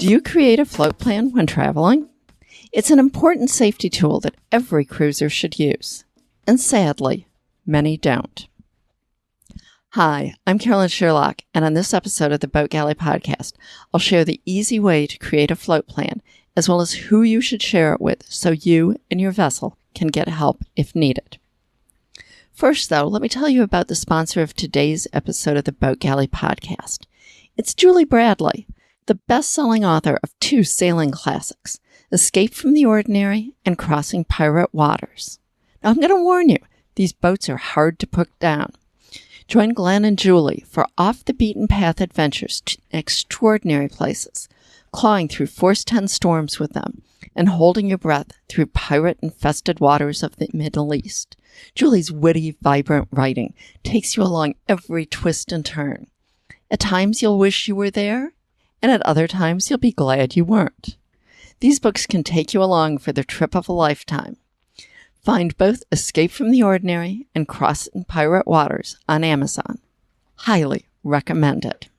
Do you create a float plan when traveling? It's an important safety tool that every cruiser should use. And sadly, many don't. Hi, I'm Carolyn Sherlock, and on this episode of the Boat Galley Podcast, I'll share the easy way to create a float plan, as well as who you should share it with so you and your vessel can get help if needed. First, though, let me tell you about the sponsor of today's episode of the Boat Galley Podcast. It's Julie Bradley, the best-selling author of two sailing classics, Escape from the Ordinary and Crossing Pirate Waters. Now, I'm going to warn you, these boats are hard to put down. Join Glenn and Julie for off-the-beaten-path adventures to extraordinary places, clawing through Force 10 storms with them, and holding your breath through pirate-infested waters of the Middle East. Julie's witty, vibrant writing takes you along every twist and turn. At times you'll wish you were there, and at other times you'll be glad you weren't. These books can take you along for the trip of a lifetime. Find both Escape from the Ordinary and Crossing Pirate Waters on Amazon. Highly recommended.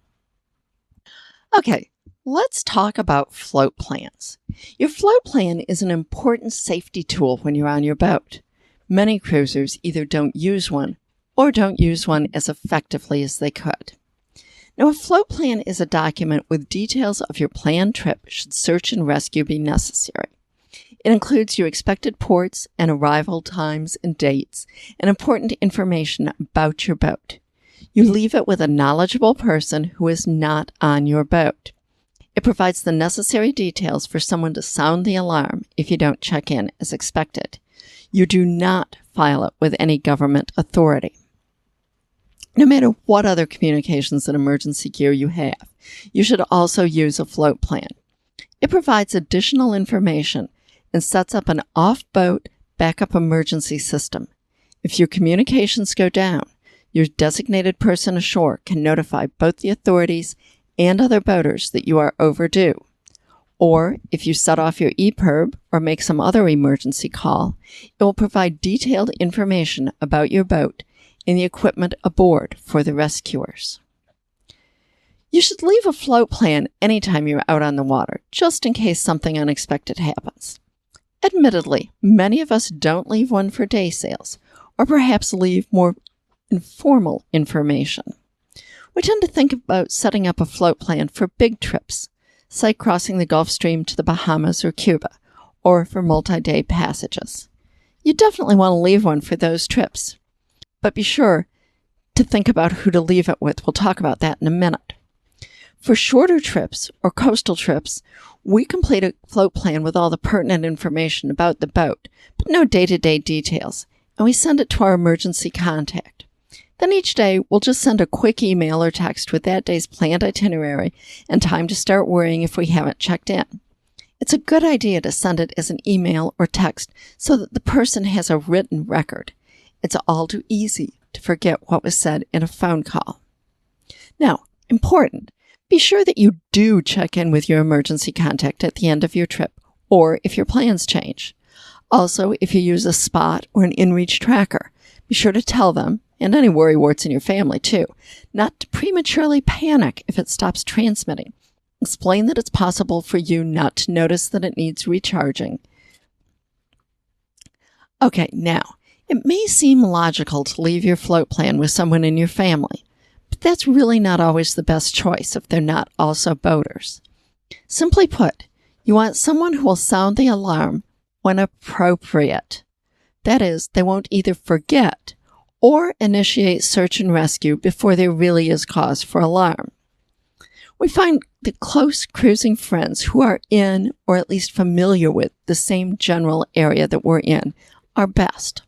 Okay, let's talk about float plans. Your float plan is an important safety tool when you're on your boat. Many cruisers either don't use one or don't use one as effectively as they could. Now, a float plan is a document with details of your planned trip should search and rescue be necessary. It includes your expected ports and arrival times and dates, and important information about your boat. You leave it with a knowledgeable person who is not on your boat. It provides the necessary details for someone to sound the alarm if you don't check in as expected. You do not file it with any government authority. No matter what other communications and emergency gear you have, you should also use a float plan. It provides additional information and sets up an off-boat backup emergency system. If your communications go down, your designated person ashore can notify both the authorities and other boaters that you are overdue. Or, if you set off your EPIRB or make some other emergency call, it will provide detailed information about your boat and the equipment aboard for the rescuers. You should leave a float plan anytime you're out on the water, just in case something unexpected happens. Admittedly, many of us don't leave one for day sails, or perhaps leave more informal information. We tend to think about setting up a float plan for big trips, say crossing the Gulf Stream to the Bahamas or Cuba, or for multi-day passages. You definitely want to leave one for those trips. But be sure to think about who to leave it with. We'll talk about that in a minute. For shorter trips or coastal trips, we complete a float plan with all the pertinent information about the boat, but no day-to-day details, and we send it to our emergency contact. Then each day, we'll just send a quick email or text with that day's planned itinerary and time to start worrying if we haven't checked in. It's a good idea to send it as an email or text so that the person has a written record. It's all too easy to forget what was said in a phone call. Now, important, be sure that you do check in with your emergency contact at the end of your trip, or if your plans change. Also, if you use a spot or an inReach tracker, be sure to tell them, and any worrywarts in your family too, not to prematurely panic if it stops transmitting. Explain that it's possible for you not to notice that it needs recharging. Okay, now, it may seem logical to leave your float plan with someone in your family, but that's really not always the best choice if they're not also boaters. Simply put, you want someone who will sound the alarm when appropriate. That is, they won't either forget or initiate search and rescue before there really is cause for alarm. We find that close cruising friends who are in, or at least familiar with, the same general area that we're in are best.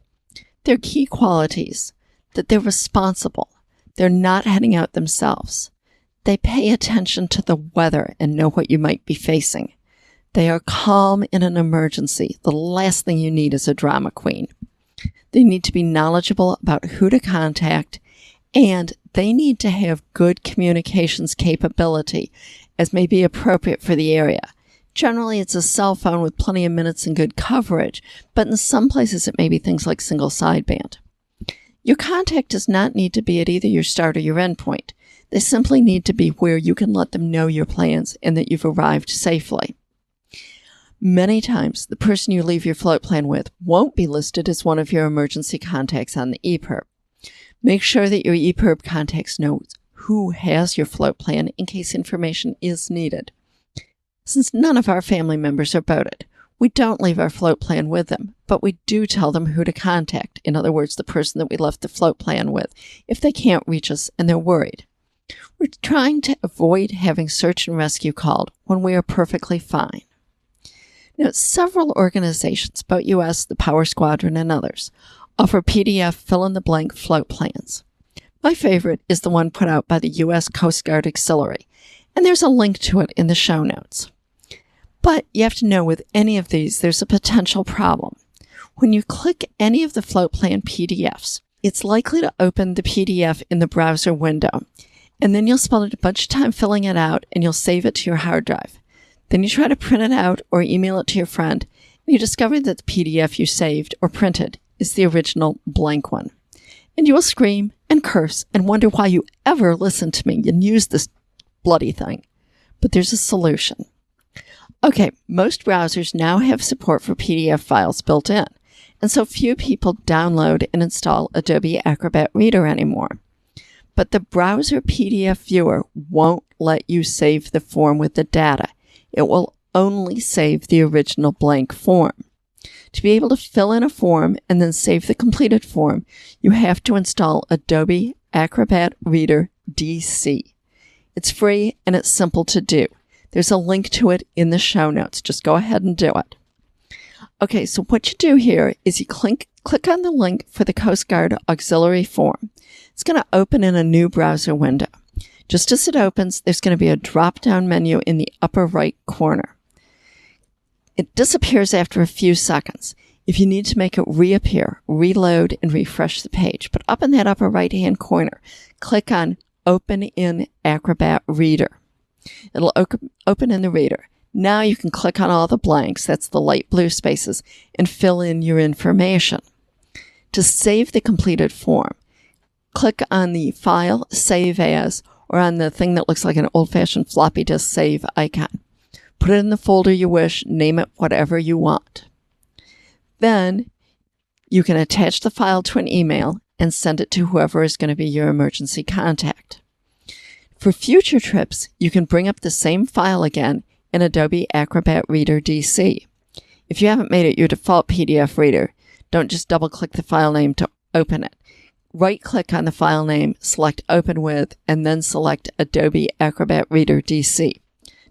Their key qualities, that they're responsible, they're not heading out themselves, they pay attention to the weather and know what you might be facing, they are calm in an emergency, the last thing you need is a drama queen, they need to be knowledgeable about who to contact, and they need to have good communications capability as may be appropriate for the area. Generally, it's a cell phone with plenty of minutes and good coverage, but in some places it may be things like single sideband. Your contact does not need to be at either your start or your end point. They simply need to be where you can let them know your plans and that you've arrived safely. Many times, the person you leave your float plan with won't be listed as one of your emergency contacts on the ePIRB. Make sure that your ePIRB contacts know who has your float plan in case information is needed. Since none of our family members are boated, we don't leave our float plan with them, but we do tell them who to contact, in other words, the person that we left the float plan with, if they can't reach us and they're worried. We're trying to avoid having search and rescue called when we are perfectly fine. Now, several organizations, boat US, the Power Squadron, and others, offer PDF fill-in-the-blank float plans. My favorite is the one put out by the U.S. Coast Guard Auxiliary, and there's a link to it in the show notes. But you have to know with any of these, there's a potential problem. When you click any of the float plan PDFs, it's likely to open the PDF in the browser window, and then you'll spend a bunch of time filling it out, and you'll save it to your hard drive. Then you try to print it out or email it to your friend, and you discover that the PDF you saved or printed is the original blank one. And you will scream and curse and wonder why you ever listened to me and used this bloody thing. But there's a solution. Okay, most browsers now have support for PDF files built in, and so few people download and install Adobe Acrobat Reader anymore. But the browser PDF viewer won't let you save the form with the data. It will only save the original blank form. To be able to fill in a form and then save the completed form, you have to install Adobe Acrobat Reader DC. It's free and it's simple to do. There's a link to it in the show notes. Just go ahead and do it. Okay, so what you do here is you click on the link for the Coast Guard Auxiliary form. It's going to open in a new browser window. Just as it opens, there's going to be a drop-down menu in the upper right corner. It disappears after a few seconds. If you need to make it reappear, reload and refresh the page. But up in that upper right-hand corner, click on Open in Acrobat Reader. It'll open in the reader. Now you can click on all the blanks, that's the light blue spaces, and fill in your information. To save the completed form, click on the File, Save As, or on the thing that looks like an old-fashioned floppy disk save icon. Put it in the folder you wish, name it whatever you want. Then you can attach the file to an email and send it to whoever is going to be your emergency contact. For future trips, you can bring up the same file again in Adobe Acrobat Reader DC. If you haven't made it your default PDF reader, don't just double-click the file name to open it. Right-click on the file name, select Open With, and then select Adobe Acrobat Reader DC.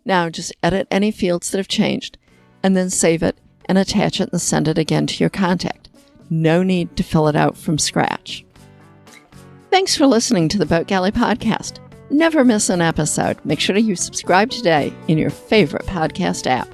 Now just edit any fields that have changed, and then save it and attach it and send it again to your contact. No need to fill it out from scratch. Thanks for listening to the Boat Galley Podcast. Never miss an episode. Make sure you subscribe today in your favorite podcast app.